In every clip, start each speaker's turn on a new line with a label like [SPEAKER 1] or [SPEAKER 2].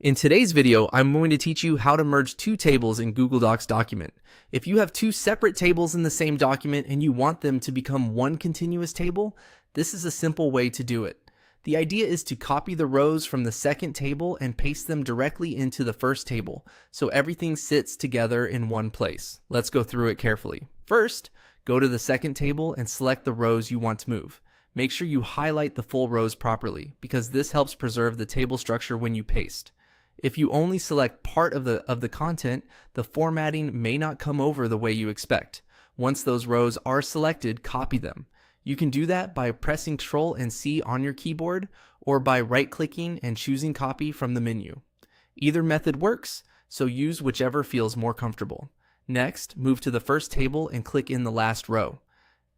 [SPEAKER 1] In today's video, I'm going to teach you how to merge two tables in Google Docs document. If you have two separate tables in the same document and you want them to become one continuous table, this is a simple way to do it. The idea is to copy the rows from the second table and paste them directly into the first table, so everything sits together in one place. Let's go through it carefully. First, go to the second table and select the rows you want to move. Make sure you highlight the full rows properly, because this helps preserve the table structure when you paste. If you only select part of the content, the formatting may not come over the way you expect. Once those rows are selected, copy them. You can do that by pressing Ctrl and C on your keyboard, or by right-clicking and choosing copy from the menu. Either method works, so use whichever feels more comfortable. Next, move to the first table and click in the last row.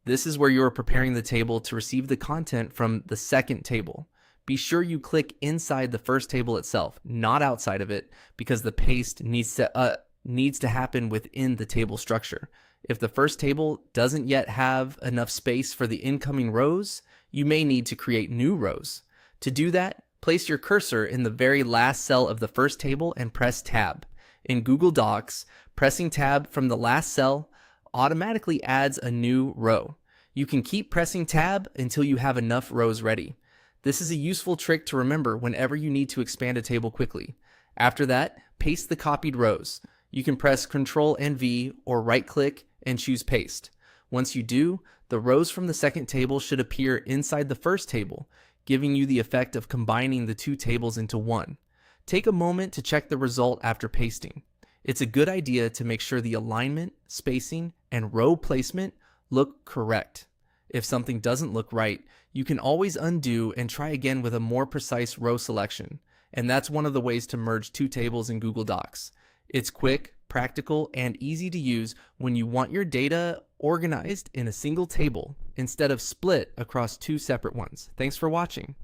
[SPEAKER 1] This is where you are preparing the table to receive the content from the second table. Be sure you click inside the first table itself, not outside of it, because the paste needs to happen within the table structure. If the first table doesn't yet have enough space for the incoming rows, you may need to create new rows. To do that, place your cursor in the very last cell of the first table and press Tab. In Google Docs, pressing Tab from the last cell automatically adds a new row. You can keep pressing Tab until you have enough rows ready. This is a useful trick to remember whenever you need to expand a table quickly. After that, paste the copied rows. You can press Ctrl and V or right-click and choose Paste. Once you do, the rows from the second table should appear inside the first table, giving you the effect of combining the two tables into one. Take a moment to check the result after pasting. It's a good idea to make sure the alignment, spacing, and row placement look correct. If something doesn't look right, you can always undo and try again with a more precise row selection. And that's one of the ways to merge two tables in Google Docs. It's quick, practical, and easy to use when you want your data organized in a single table instead of split across two separate ones. Thanks for watching.